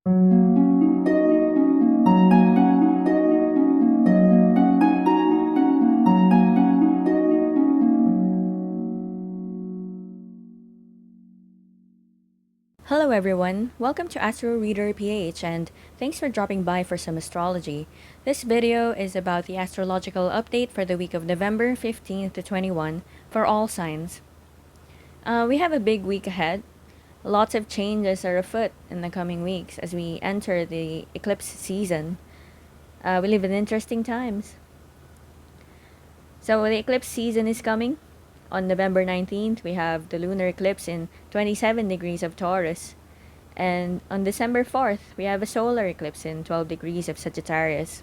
Hello everyone, welcome to Astroreader PH and thanks for dropping by for some astrology. This video is about the astrological update for the week of November 15th to 21 for all signs. We have a big week ahead. Lots of changes are afoot in the coming weeks as we enter the eclipse season. We live in interesting times. So the eclipse season is coming. On November 19th, we have the lunar eclipse in 27 degrees of Taurus. And on December 4th, we have a solar eclipse in 12 degrees of Sagittarius.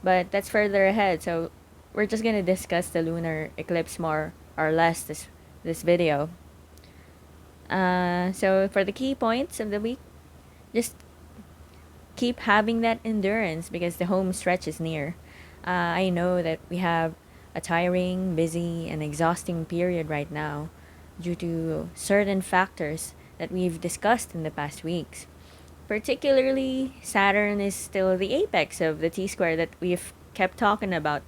But that's further ahead, so we're just going to discuss the lunar eclipse more or less this video. So for the key points of the week, just keep having that endurance because the home stretch is near. I know that we have a tiring, busy, and exhausting period right now due to certain factors that we've discussed in the past weeks. Particularly, Saturn is still the apex of the T-square that we've kept talking about.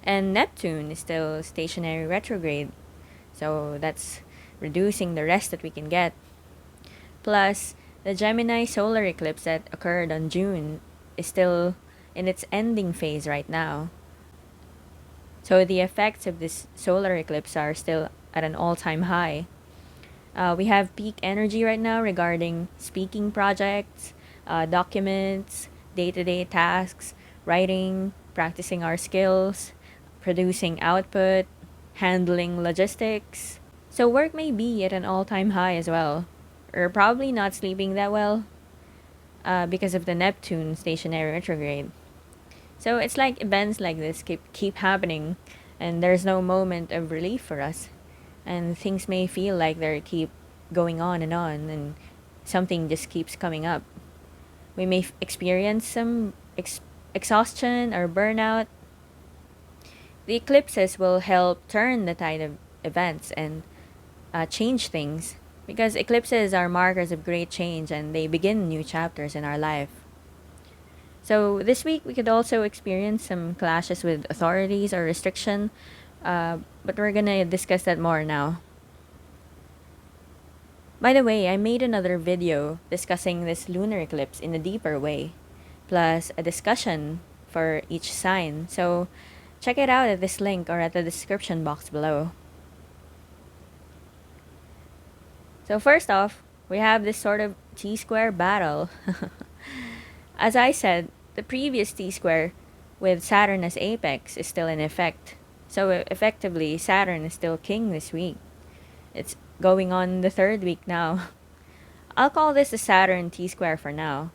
And Neptune is still stationary retrograde. So that's reducing the rest that we can get. Plus, the Gemini solar eclipse that occurred on June is still in its ending phase right now. So the effects of this solar eclipse are still at an all-time high. We have peak energy right now regarding speaking projects, documents, day-to-day tasks, writing, practicing our skills, producing output, handling logistics. So work may be at an all-time high as well. Or probably not sleeping that well because of the Neptune stationary retrograde. So it's like events like this keep happening and there's no moment of relief for us. And things may feel like they keep going on and something just keeps coming up. We may experience some exhaustion or burnout. The eclipses will help turn the tide of events and change things because eclipses are markers of great change and they begin new chapters in our life. So this week we could also experience some clashes with authorities or restriction, but we're gonna discuss that more now. By the way, I made another video discussing this lunar eclipse in a deeper way, plus a discussion for each sign. So check it out at this link or at the description box below. So first off, we have this sort of T-square battle. As I said, the previous T-square with Saturn as apex is still in effect. So effectively, Saturn is still king this week. It's going on the third week now. I'll call this the Saturn T-square for now.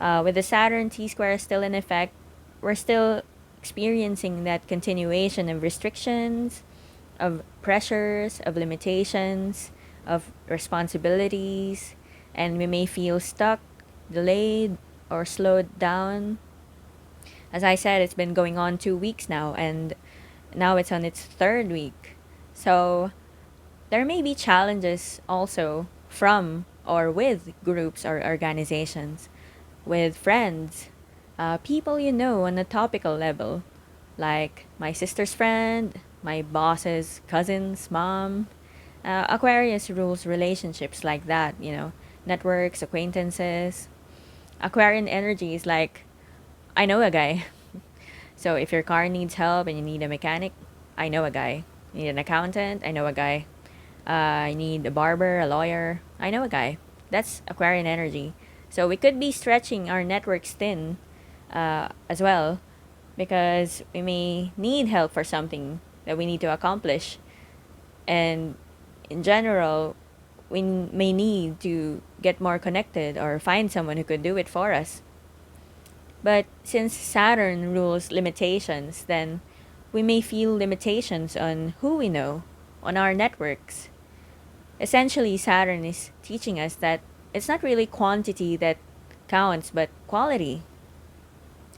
With the Saturn T-square still in effect, we're still experiencing that continuation of restrictions, of pressures, of limitations, of responsibilities, and we may feel stuck, delayed, or slowed down. As I said, it's been going on 2 weeks now, and now it's on its third week. So there may be challenges also from or with groups or organizations, with friends, people you know on a topical level, like my sister's friend, my boss's cousin's mom. Aquarius rules relationships like that, networks, acquaintances. Aquarian energy is like, I know a guy. So if your car needs help and you need a mechanic, I know a guy. You need an accountant, I know a guy. I need a barber, a lawyer, I know a guy. That's Aquarian energy. So we could be stretching our networks thin as well because we may need help for something that we need to accomplish. And in general, we may need to get more connected or find someone who could do it for us. But since Saturn rules limitations, then we may feel limitations on who we know, on our networks. Essentially, Saturn is teaching us that it's not really quantity that counts, but quality.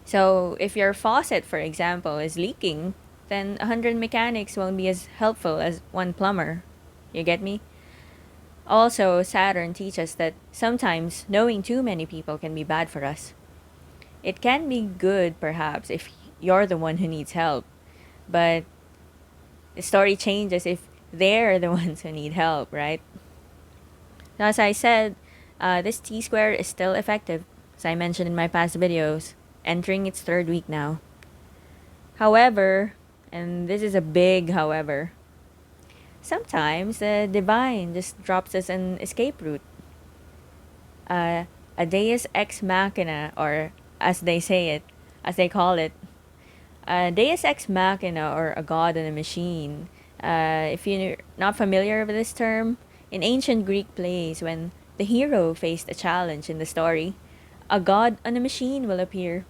So if your faucet, for example, is leaking, then 100 mechanics won't be as helpful as one plumber. You get me? Also, Saturn teaches that sometimes knowing too many people can be bad for us. It can be good, perhaps, if you're the one who needs help, but the story changes if they're the ones who need help, right? As I said, this T square is still effective, as I mentioned in my past videos, entering its third week now. However, and this is a big however, sometimes the divine just drops us an escape route. A Deus Ex Machina, or as they say it, as they call it, a Deus Ex Machina, or a god on a machine. If you're not familiar with this term, in ancient Greek plays, when the hero faced a challenge in the story, a god on a machine will appear.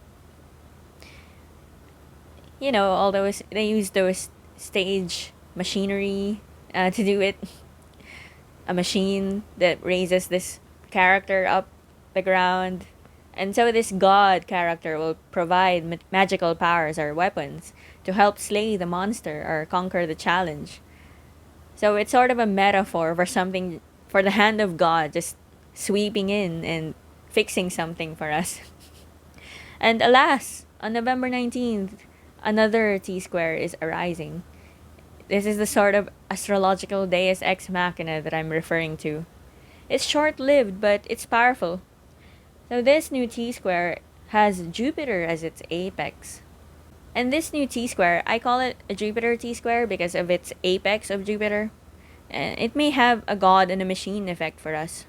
You know, all those, they use those stage machinery to do it. A machine that raises this character up the ground. And so this god character will provide magical powers or weapons to help slay the monster or conquer the challenge. So it's sort of a metaphor for something, for the hand of God just sweeping in and fixing something for us. And alas, on November 19th, another T square is arising. This is the sort of astrological Deus Ex Machina that I'm referring to. It's short lived, but it's powerful. So this new T square has Jupiter as its apex. And this new T square, I call it a Jupiter T square because of its apex of Jupiter. And it may have a god and a machine effect for us.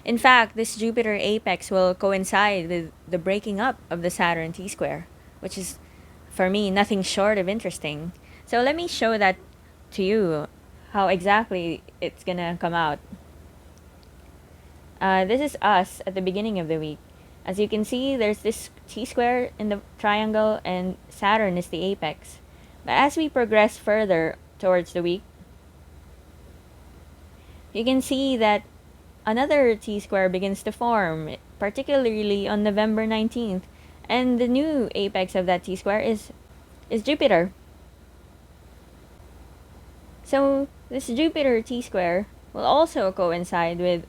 In fact, this Jupiter apex will coincide with the breaking up of the Saturn T square, which is, for me, nothing short of interesting. So let me show that to you, how exactly it's gonna come out. This is us at the beginning of the week. As you can see, there's this T square in the triangle and Saturn is the apex. But as we progress further towards the week, you can see that another T square begins to form, particularly on November 19th. And the new apex of that T square is Jupiter. So this Jupiter T square will also coincide with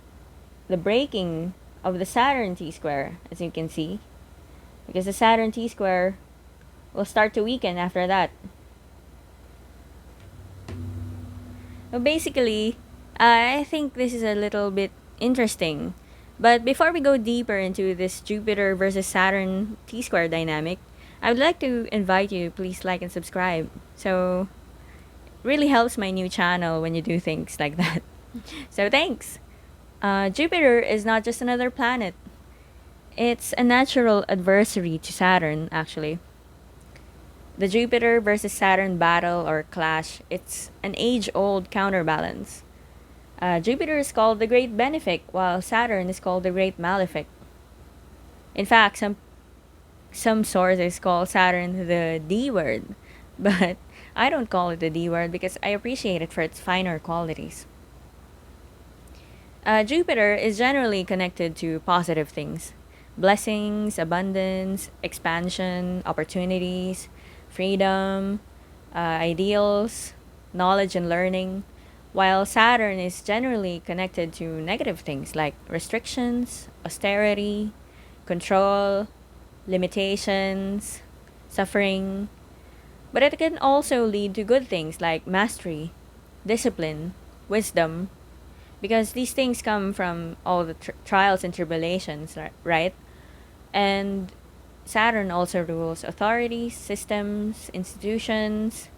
the breaking of the Saturn T square, as you can see, because the Saturn T square will start to weaken after that. So basically, I think this is a little bit interesting. But before we go deeper into this Jupiter versus Saturn T square dynamic, I would like to invite you, please like and subscribe. So it really helps my new channel when you do things like that. So thanks. Jupiter is not just another planet. It's a natural adversary to Saturn, actually. The Jupiter versus Saturn battle or clash, it's an age-old counterbalance. Jupiter is called the Great Benefic, while Saturn is called the Great Malefic. In fact, some sources call Saturn the D word, but I don't call it the D word because I appreciate it for its finer qualities. Jupiter is generally connected to positive things: blessings, abundance, expansion, opportunities, freedom, ideals, knowledge and learning, while Saturn is generally connected to negative things like restrictions, austerity, control, limitations, suffering. But it can also lead to good things like mastery, discipline, wisdom, because these things come from all the trials and tribulations, right? And Saturn also rules authorities, systems, institutions,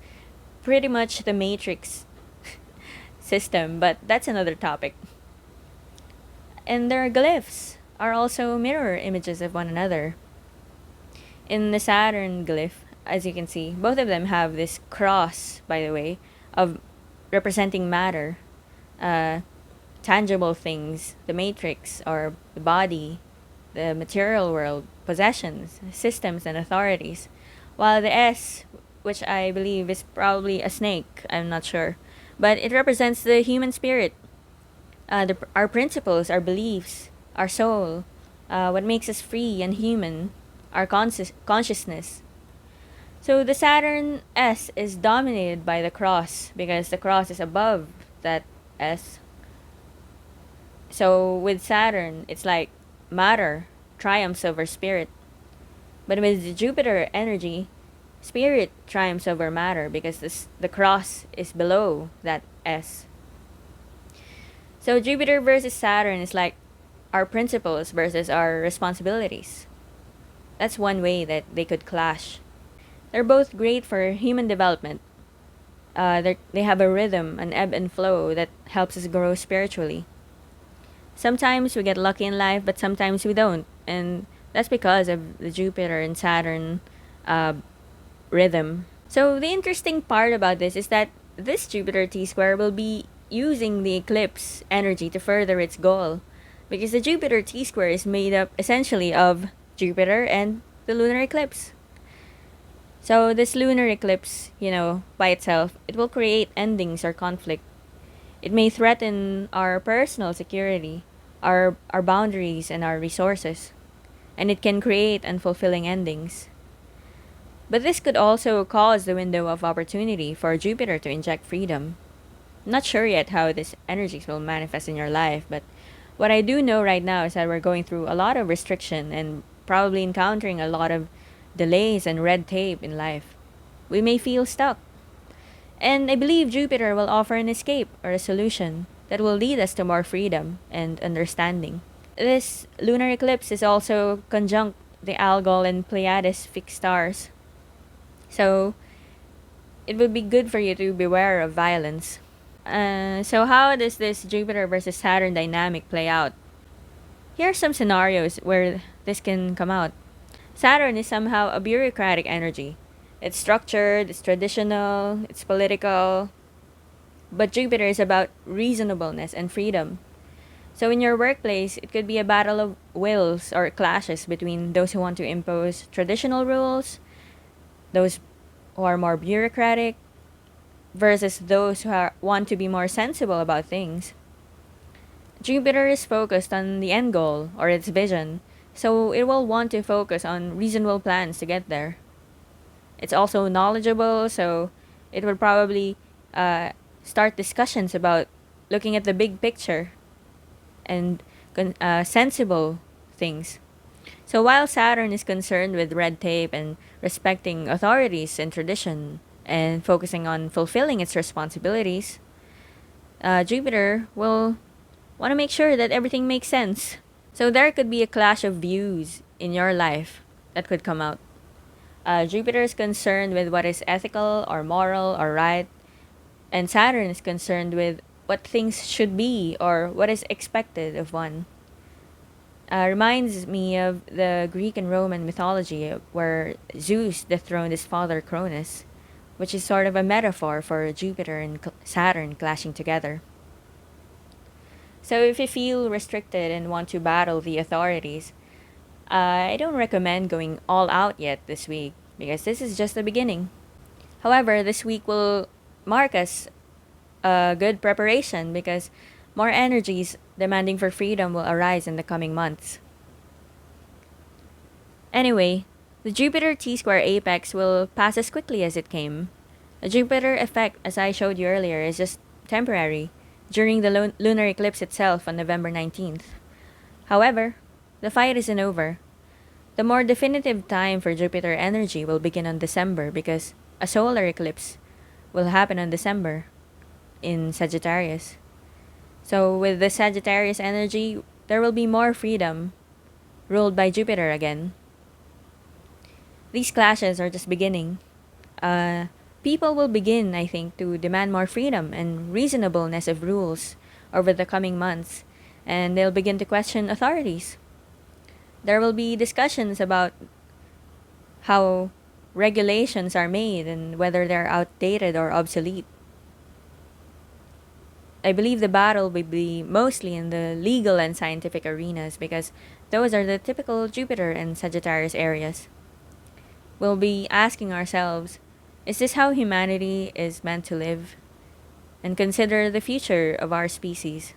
pretty much the matrix system, but that's another topic. And their glyphs are also mirror images of one another. In the Saturn glyph, as you can see, both of them have this cross, by the way, of representing matter, tangible things, the matrix or the body, the material world, possessions, systems, and authorities. While the S, which I believe is probably a snake, I'm not sure, but it represents the human spirit, our principles, our beliefs, our soul, what makes us free and human, our consciousness. So the Saturn S is dominated by the cross because the cross is above that S. So with Saturn, it's like matter triumphs over spirit. But with Jupiter energy, spirit triumphs over matter because the cross is below that S. So Jupiter versus Saturn is like our principles versus our responsibilities. That's one way that they could clash. They're both great for human development. They have a rhythm, an ebb and flow that helps us grow spiritually. Sometimes we get lucky in life, but sometimes we don't. And that's because of the Jupiter and Saturn uh, rhythm. So the interesting part about this is that this Jupiter T square will be using the eclipse energy to further its goal. Because the Jupiter T square is made up essentially of Jupiter and the lunar eclipse. So this lunar eclipse, by itself, it will create endings or conflict. It may threaten our personal security, our boundaries and our resources, and it can create unfulfilling endings. But this could also cause the window of opportunity for Jupiter to inject freedom. I'm not sure yet how these energies will manifest in your life, but what I do know right now is that we're going through a lot of restriction and probably encountering a lot of delays and red tape in life. We may feel stuck. And I believe Jupiter will offer an escape or a solution that will lead us to more freedom and understanding. This lunar eclipse is also conjunct the Algol and Pleiades fixed stars. So it would be good for you to beware of violence. So how does this Jupiter versus Saturn dynamic play out? Here are some scenarios where this can come out. Saturn is somehow a bureaucratic energy. It's structured, it's traditional, it's political. But Jupiter is about reasonableness and freedom. So in your workplace, it could be a battle of wills or clashes between those who want to impose traditional rules, those who are more bureaucratic, versus those who want to be more sensible about things. Jupiter is focused on the end goal or its vision, so it will want to focus on reasonable plans to get there. It's also knowledgeable, so it will probably start discussions about looking at the big picture and sensible things. So while Saturn is concerned with red tape and respecting authorities and tradition and focusing on fulfilling its responsibilities, Jupiter will want to make sure that everything makes sense. So there could be a clash of views in your life that could come out. Jupiter is concerned with what is ethical or moral or right, and Saturn is concerned with what things should be or what is expected of one. Reminds me of the Greek and Roman mythology where Zeus dethroned his father Cronus, which is sort of a metaphor for Jupiter and Saturn clashing together. So if you feel restricted and want to battle the authorities, I don't recommend going all out yet this week because this is just the beginning. However, this week will mark us a good preparation because more energies demanding for freedom will arise in the coming months. Anyway, the Jupiter T-square apex will pass as quickly as it came. The Jupiter effect, as I showed you earlier, is just temporary during the lunar eclipse itself on November 19th. However, the fight isn't over. The more definitive time for Jupiter energy will begin on December because a solar eclipse will happen on December in Sagittarius. So with the Sagittarius energy, there will be more freedom ruled by Jupiter again. These clashes are just beginning. People will begin, I think, to demand more freedom and reasonableness of rules over the coming months, and they'll begin to question authorities. There will be discussions about how regulations are made and whether they're outdated or obsolete. I believe the battle will be mostly in the legal and scientific arenas because those are the typical Jupiter and Sagittarius areas. We'll be asking ourselves, is this how humanity is meant to live? And consider the future of our species.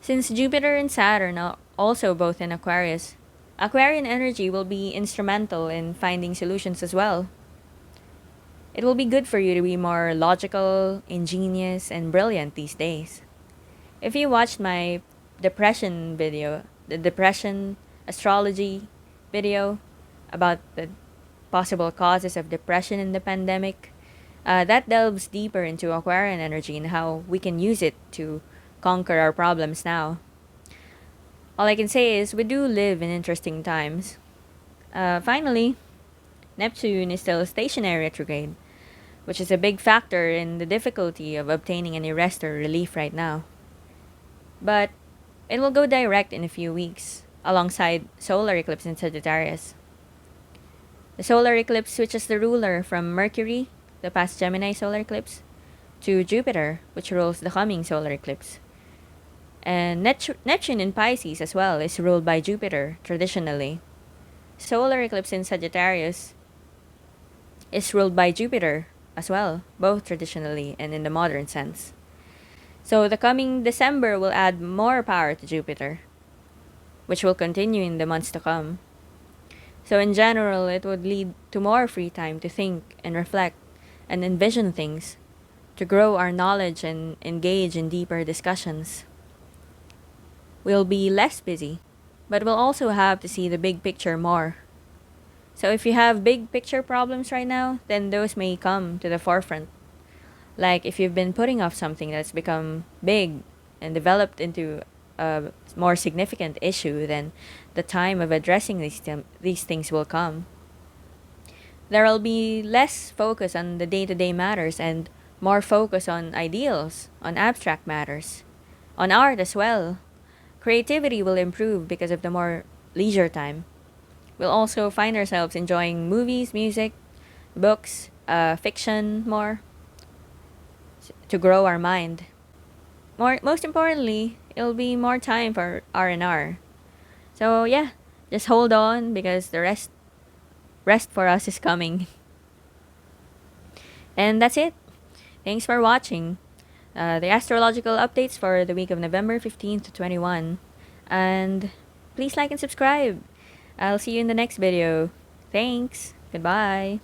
Since Jupiter and Saturn are also both in Aquarius, Aquarian energy will be instrumental in finding solutions as well. It will be good for you to be more logical, ingenious, and brilliant these days. If you watched my depression video, the depression astrology video about the possible causes of depression in the pandemic, that delves deeper into Aquarian energy and how we can use it to conquer our problems now. All I can say is we do live in interesting times. Finally, Neptune is still stationary retrograde, which is a big factor in the difficulty of obtaining any rest or relief right now. But it will go direct in a few weeks, alongside solar eclipse in Sagittarius. The solar eclipse switches the ruler from Mercury, the past Gemini solar eclipse, to Jupiter, which rules the coming solar eclipse. And Neptune in Pisces as well is ruled by Jupiter traditionally. Solar eclipse in Sagittarius is ruled by Jupiter as well, both traditionally and in the modern sense. So the coming December will add more power to Jupiter, which will continue in the months to come. So in general, it would lead to more free time to think and reflect and envision things, to grow our knowledge and engage in deeper discussions. We'll be less busy, but we'll also have to see the big picture more. So if you have big picture problems right now, then those may come to the forefront. Like if you've been putting off something that's become big and developed into a more significant issue, then the time of addressing these things will come. There will be less focus on the day-to-day matters and more focus on ideals, on abstract matters, on art as well. Creativity will improve because of the more leisure time. We'll also find ourselves enjoying movies, music, books, fiction more to grow our mind. Most importantly, it'll be more time for R&R. So yeah, just hold on because the rest for us is coming. And that's it. Thanks for watching the astrological updates for the week of November 15th to 21. And please like and subscribe. I'll see you in the next video. Thanks. Goodbye.